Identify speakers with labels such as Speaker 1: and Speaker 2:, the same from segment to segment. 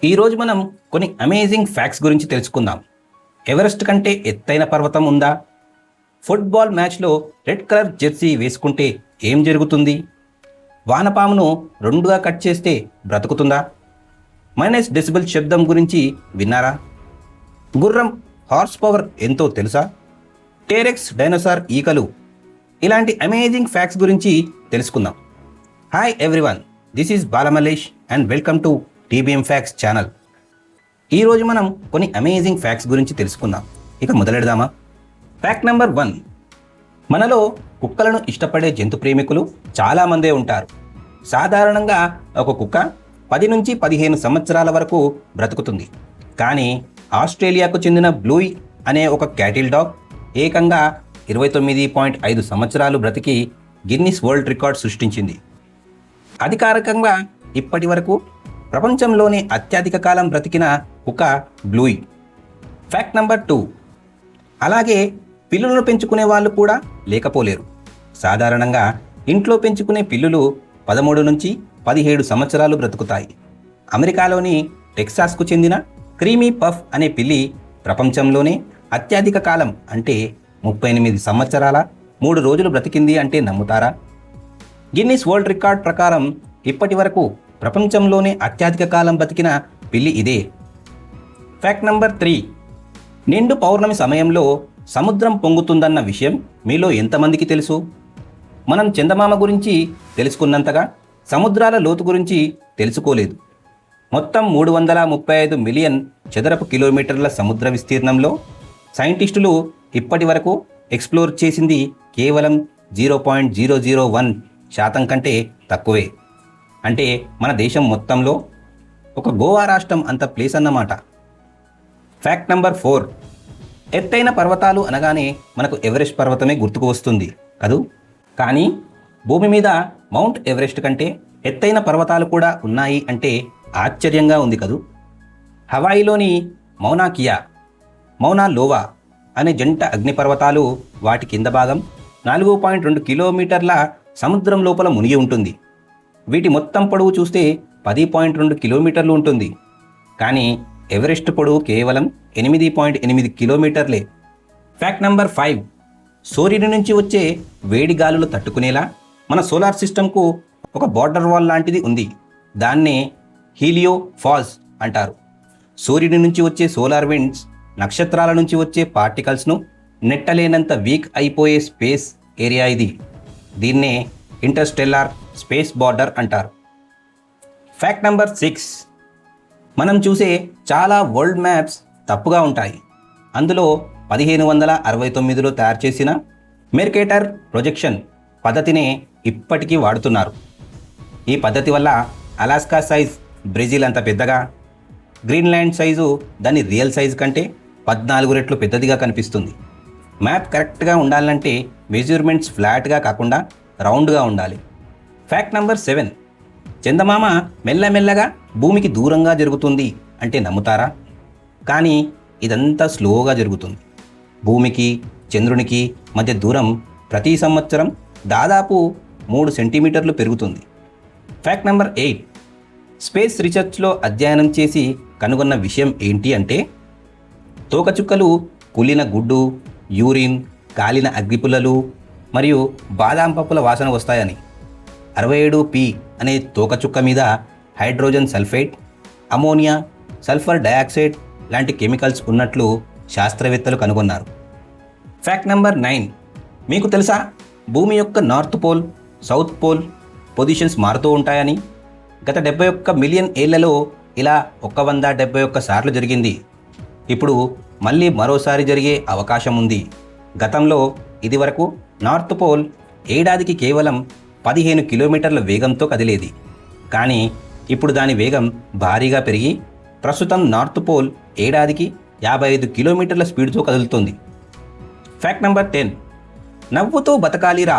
Speaker 1: ఈరోజు మనం కొన్ని అమేజింగ్ ఫ్యాక్ట్స్ గురించి తెలుసుకుందాం. ఎవరెస్ట్ కంటే ఎత్తైన పర్వతం ఉందా? ఫుట్బాల్ మ్యాచ్లో రెడ్ కలర్ జెర్సీ వేసుకుంటే ఏం జరుగుతుంది? వానపామును రెండుగా కట్ చేస్తే బ్రతుకుతుందా? -డెసిబెల్ శబ్దం గురించి విన్నారా? గుర్రం హార్స్ పవర్ ఎంతో తెలుసా? టేరెక్స్ డైనోసార్ ఈకలు ఇలాంటి అమేజింగ్ ఫ్యాక్ట్స్ గురించి తెలుసుకుందాం. Hi everyone, this is Balamallesh and welcome to TBM facts channel. ఈరోజు మనం కొన్ని అమేజింగ్ ఫ్యాక్ట్స్ గురించి తెలుసుకుందాం. ఇక మొదలెడదామా? Fact number 1. మనలో కుక్కలను ఇష్టపడే జంతు ప్రేమికులు చాలామందే ఉంటారు. సాధారణంగా ఒక కుక్క 10 నుంచి 15 సంవత్సరాల వరకు బ్రతుకుతుంది. కానీ ఆస్ట్రేలియాకు చెందిన బ్లూయ్ అనే ఒక క్యాటిల్ డాగ్ ఏకంగా 29.5 సంవత్సరాలు బ్రతికి గిన్నిస్ వరల్డ్ రికార్డ్ సృష్టించింది. అధికారికంగా ఇప్పటి వరకు ప్రపంచంలోనే అత్యధిక కాలం బ్రతికిన కుక్క బ్లూయ్. Fact number 2. అలాగే పిల్లులను పెంచుకునే వాళ్ళు కూడా లేకపోలేరు. సాధారణంగా ఇంట్లో పెంచుకునే పిల్లులు 13 నుంచి 17 సంవత్సరాలు బ్రతుకుతాయి. అమెరికాలోని టెక్సాస్కు చెందిన క్రీమీ పఫ్ అనే పిల్లి ప్రపంచంలోనే అత్యధిక కాలం అంటే 38 సంవత్సరాల 3 రోజులు బ్రతికింది అంటే నమ్ముతారా? గిన్నిస్ వరల్డ్ రికార్డ్ ప్రకారం ఇప్పటి వరకు ప్రపంచంలోనే అత్యధిక కాలం బతికిన పిల్లి ఇదే. Fact number 3. నిండు పౌర్ణమి సమయంలో సముద్రం పొంగుతుందన్న విషయం మీలో ఎంతమందికి తెలుసు? మనం చందమామ గురించి తెలుసుకున్నంతగా సముద్రాల లోతు గురించి తెలుసుకోలేదు. మొత్తం 335 మిలియన్ చదరపు కిలోమీటర్ల సముద్ర విస్తీర్ణంలో సైంటిస్టులు ఇప్పటి వరకు ఎక్స్ప్లోర్ చేసింది కేవలం 0.001% కంటే తక్కువే. అంటే మన దేశం మొత్తంలో ఒక గోవా రాష్ట్రం అంత ప్లేస్ అన్నమాట. Fact number 4. ఎత్తైన పర్వతాలు అనగానే మనకు ఎవరెస్ట్ పర్వతమే గుర్తుకు వస్తుంది కదూ. కానీ భూమి మీద మౌంట్ ఎవరెస్ట్ కంటే ఎత్తైన పర్వతాలు కూడా ఉన్నాయి అంటే ఆశ్చర్యంగా ఉంది కదూ. హవాయిలోని మౌనా కియా, మౌనా లోవా అనే జంట అగ్నిపర్వతాలు వాటి కింద భాగం 4.2 కిలోమీటర్ల సముద్రం లోపల మునిగి ఉంటుంది. వీటి మొత్తం పొడవు చూస్తే 10.2 కిలోమీటర్లు ఉంటుంది. కానీ ఎవరెస్ట్ పొడవు కేవలం 8.8 కిలోమీటర్లే. Fact number 5. సూర్యుడి నుంచి వచ్చే వేడి గాలులు తట్టుకునేలా మన సోలార్ సిస్టమ్కు ఒక బార్డర్ వాల్ లాంటిది ఉంది. దాన్నే హీలియో ఫాజ్ అంటారు. సూర్యుడి నుంచి వచ్చే సోలార్ విండ్స్ నక్షత్రాల నుంచి వచ్చే పార్టికల్స్ను నెట్టలేనంత వీక్ అయిపోయే స్పేస్ ఏరియా ఇది. దీన్నే ఇంటర్స్టెల్లార్ స్పేస్ బార్డర్ అంటారు. Fact number 6. మనం చూసే చాలా వరల్డ్ మ్యాప్స్ తప్పుగా ఉంటాయి. అందులో 1569లో తయారు చేసిన మెర్కేటర్ ప్రొజెక్షన్ పద్ధతినే ఇప్పటికీ వాడుతున్నారు. ఈ పద్ధతి వల్ల అలాస్కా సైజ్ బ్రెజిల్ అంత పెద్దగా, గ్రీన్లాండ్ సైజు దాని రియల్ సైజు కంటే 14 రెట్లు పెద్దదిగా కనిపిస్తుంది. మ్యాప్ కరెక్ట్గా ఉండాలంటే మెజర్మెంట్స్ ఫ్లాట్గా కాకుండా రౌండ్గా ఉండాలి. Fact number 7. చందమామ మెల్లమెల్లగా భూమికి దూరంగా జరుగుతుంది అంటే నమ్ముతారా? కానీ ఇదంతా స్లోగా జరుగుతుంది. భూమికి చంద్రునికి మధ్య దూరం ప్రతి సంవత్సరం దాదాపు 3 సెంటీమీటర్లు పెరుగుతుంది. Fact number 8. స్పేస్ రీసెర్చ్లో అధ్యయనం చేసి కనుగొన్న విషయం ఏంటి అంటే తోకచుక్కలు కుళ్ళిన గుడ్డు, యూరిన్, కాలిన అగ్గిపుల్లలు మరియు బాదాం పప్పుల వాసన వస్తాయని. 67P అనే తోకచుక్క మీద hydrogen sulphate, ammonia, sulphur dioxide లాంటి కెమికల్స్ ఉన్నట్లు శాస్త్రవేత్తలు కనుగొన్నారు. Fact number 9. మీకు తెలుసా భూమి యొక్క north pole, south pole positions మారుతూ ఉంటాయని? గత 71 మిలియన్ ఏళ్లలో ఇలా 171 సార్లు జరిగింది. ఇప్పుడు మళ్ళీ మరోసారి జరిగే అవకాశం ఉంది. గతంలో ఇదివరకు నార్త్ పోల్ ఏడాదికి కేవలం 15 కిలోమీటర్ల వేగంతో కదిలేది. కానీ ఇప్పుడు దాని వేగం భారీగా పెరిగి ప్రస్తుతం నార్త్ పోల్ ఏడాదికి 55 కిలోమీటర్ల స్పీడ్తో కదులుతుంది. Fact number 10. నవ్వుతూ బతకాలిరా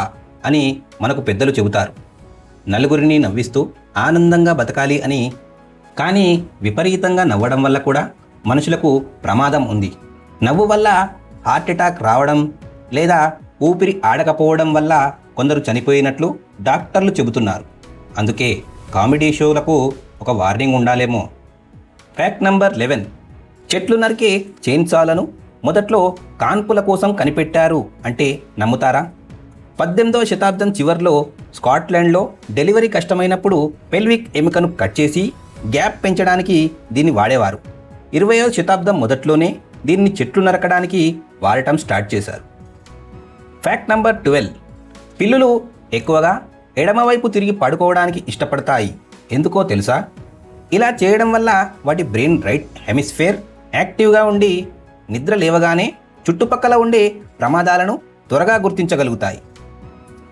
Speaker 1: అని మనకు పెద్దలు చెబుతారు. నలుగురిని నవ్విస్తూ ఆనందంగా బతకాలి అని. కానీ విపరీతంగా నవ్వడం వల్ల కూడా మనుషులకు ప్రమాదం ఉంది. నవ్వు వల్ల హార్ట్ అటాక్ రావడం లేదా ఊపిరి ఆడకపోవడం వల్ల కొందరు చనిపోయినట్లు డాక్టర్లు చెబుతున్నారు. అందుకే కామెడీ షోలకు ఒక వార్నింగ్ ఉండాలేమో. Fact number 11. చెట్లు నరికే చైన్సాలను మొదట్లో కాన్పుల కోసం కనిపెట్టారు అంటే నమ్ముతారా? 18వ శతాబ్దం చివర్లో స్కాట్లాండ్లో డెలివరీ కష్టమైనప్పుడు పెల్విక్ ఎముకను కట్ చేసి గ్యాప్ పెంచడానికి దీన్ని వాడేవారు. 20వ శతాబ్దం మొదట్లోనే దీన్ని చెట్లు నరకడానికి వాడటం స్టార్ట్ చేశారు. Fact number 12. పిల్లులు ఎక్కువగా ఎడమవైపు తిరిగి పడుకోవడానికి ఇష్టపడతాయి. ఎందుకో తెలుసా? ఇలా చేయడం వల్ల వాటి బ్రెయిన్ రైట్ హెమిస్ఫియర్ యాక్టివ్గా ఉండి నిద్ర లేవగానే చుట్టుపక్కల ఉండే ప్రమాదాలను త్వరగా గుర్తించగలుగుతాయి.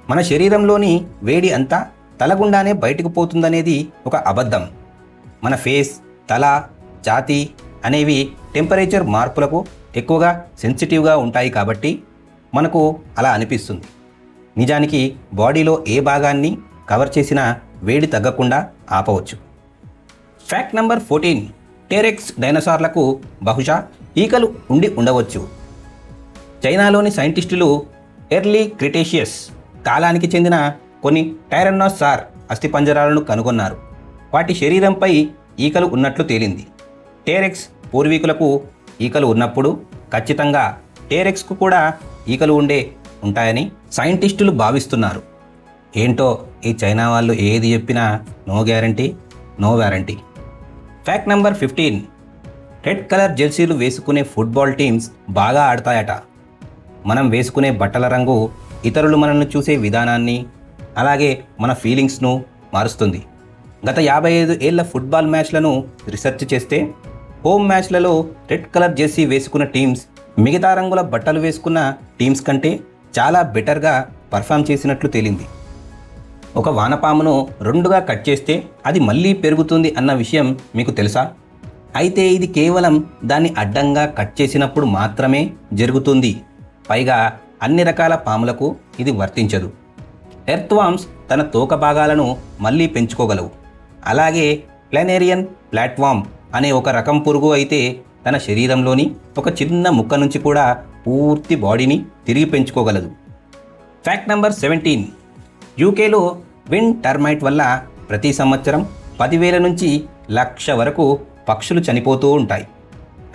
Speaker 1: మన శరీరంలోని వేడి అంతా తలగుండానే బయటకు పోతుందనేది ఒక అబద్ధం. మన ఫేస్, తల, ఛాతీ అనేవి టెంపరేచర్ మార్పులకు ఎక్కువగా సెన్సిటివ్గా ఉంటాయి కాబట్టి మనకు అలా అనిపిస్తుంది. నిజానికి బాడీలో ఏ భాగాన్ని కవర్ చేసినా వేడి తగ్గకుండా ఆపవచ్చు. Fact number 14. టెరెక్స్ డైనోసార్లకు బహుశా ఈకలు ఉండి ఉండవచ్చు. చైనాలోని సైంటిస్టులు ఎర్లీ క్రిటేషియస్ కాలానికి చెందిన కొన్ని టైరన్నోసార్ అస్థిపంజరాలను కనుగొన్నారు. వాటి శరీరంపై ఈకలు ఉన్నట్లు తేలింది. టెరెక్స్ పూర్వీకులకు ఈకలు ఉన్నప్పుడు ఖచ్చితంగా టెరెక్స్కు కూడా ఈకలు ఉంటాయని సైంటిస్టులు భావిస్తున్నారు. ఏంటో ఈ చైనా వాళ్ళు ఏది చెప్పినా no guarantee, no warranty. Fact number 15. Red colour జెర్సీలు వేసుకునే ఫుట్బాల్ టీమ్స్ బాగా ఆడతాయట. మనం వేసుకునే బట్టల రంగు ఇతరులు మనల్ని చూసే విధానాన్ని అలాగే మన ఫీలింగ్స్ను మారుస్తుంది. గత 55 ఏళ్ల ఫుట్బాల్ మ్యాచ్లను రీసెర్చ్ చేస్తే హోమ్ మ్యాచ్లలో రెడ్ కలర్ జెర్సీ వేసుకున్న టీమ్స్ మిగతా రంగుల బట్టలు వేసుకున్న టీమ్స్ కంటే చాలా బెటర్గా పర్ఫామ్ చేసినట్లు తేలింది. ఒక వానపామును 2గా కట్ చేస్తే అది మళ్ళీ పెరుగుతుంది అన్న విషయం మీకు తెలుసా? అయితే ఇది కేవలం దాన్ని అడ్డంగా కట్ చేసినప్పుడు మాత్రమే జరుగుతుంది. పైగా అన్ని రకాల పాములకు ఇది వర్తించదు. ఎర్త్వామ్స్ తన తోక భాగాలను మళ్ళీ పెంచుకోగలవు. అలాగే ప్లానేరియన్ ప్లాట్వామ్ అనే ఒక రకం పురుగు అయితే తన శరీరంలోని ఒక చిన్న ముక్క నుంచి కూడా పూర్తి బాడీని తిరిగి పెంచుకోగలదు. Fact number 17. యూకేలో విండ్ టర్మైట్ వల్ల ప్రతి సంవత్సరం 10,000 నుంచి 1,00,000 వరకు పక్షులు చనిపోతూ ఉంటాయి.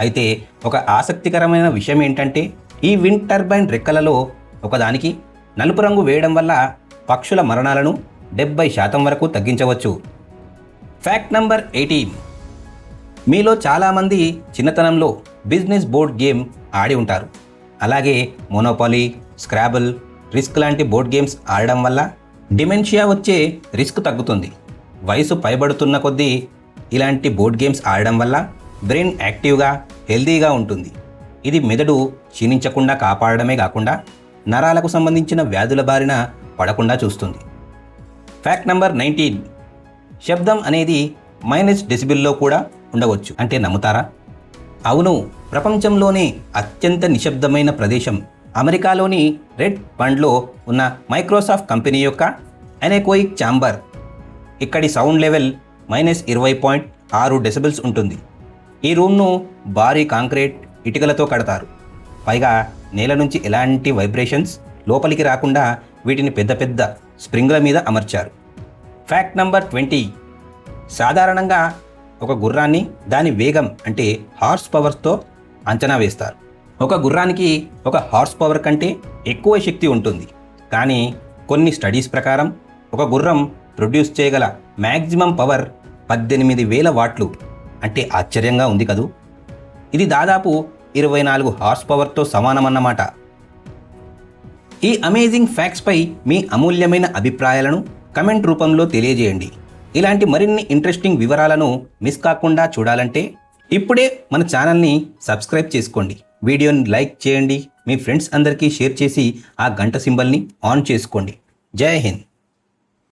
Speaker 1: అయితే ఒక ఆసక్తికరమైన విషయం ఏంటంటే ఈ విండ్ టర్బైన్ రెక్కలలో ఒకదానికి నలుపు రంగు వేయడం వల్ల పక్షుల మరణాలను 70% వరకు తగ్గించవచ్చు. Fact number 18. మీలో చాలామంది చిన్నతనంలో బిజినెస్ బోర్డ్ గేమ్ ఆడి ఉంటారు. అలాగే మోనోపాలీ, స్క్రాబుల్, రిస్క్ లాంటి బోర్డ్ గేమ్స్ ఆడడం వల్ల డిమెన్షియా వచ్చే రిస్క్ తగ్గుతుంది. వయసు పైబడుతున్న కొద్దీ ఇలాంటి బోర్డ్ గేమ్స్ ఆడడం వల్ల బ్రెయిన్ యాక్టివ్గా హెల్తీగా ఉంటుంది. ఇది మెదడు క్షీణించకుండా కాపాడడమే కాకుండా నరాలకు సంబంధించిన వ్యాధుల బారిన పడకుండా చూస్తుంది. Fact number 19. శబ్దం అనేది -డెసిబిల్లో కూడా ఉండవచ్చు అంటే నమ్ముతారా? అవును, ప్రపంచంలోనే అత్యంత నిశ్శబ్దమైన ప్రదేశం అమెరికాలోని రెడ్ బండ్లో ఉన్న మైక్రోసాఫ్ట్ కంపెనీ యొక్క అనెకోయిక్ ఛాంబర్. ఇక్కడి సౌండ్ లెవెల్ -20.6 డెసిబిల్స్ ఉంటుంది. ఈ రూమ్ను భారీ కాంక్రీట్ ఇటుకలతో కడతారు. పైగా నేల నుంచి ఎలాంటి వైబ్రేషన్స్ లోపలికి రాకుండా వీటిని పెద్ద పెద్ద స్ప్రింగ్ల మీద అమర్చారు. Fact number 20. సాధారణంగా ఒక గుర్రాన్ని దాని వేగం అంటే హార్స్ పవర్స్తో అంచనా వేస్తారు. ఒక గుర్రానికి ఒక హార్స్ పవర్ కంటే ఎక్కువ శక్తి ఉంటుంది. కానీ కొన్ని స్టడీస్ ప్రకారం ఒక గుర్రం ప్రొడ్యూస్ చేయగల మ్యాక్సిమం పవర్ 18,000 వాట్లు. అంటే ఆశ్చర్యంగా ఉంది కదూ. ఇది దాదాపు 24 హార్స్ పవర్తో సమానమన్నమాట. ఈ అమేజింగ్ ఫ్యాక్ట్స్పై మీ అమూల్యమైన అభిప్రాయాలను కమెంట్ రూపంలో తెలియజేయండి. ఇలాంటి మరిన్ని ఇంట్రెస్టింగ్ వివరాలను మిస్ కాకుండా చూడాలంటే ఇప్పుడే మన ఛానల్ని సబ్స్క్రైబ్ చేసుకోండి. వీడియోని లైక్ చేయండి. మీ ఫ్రెండ్స్ అందరికీ షేర్ చేసి ఆ గంట సింబల్ని ఆన్ చేసుకోండి. జై హింద్.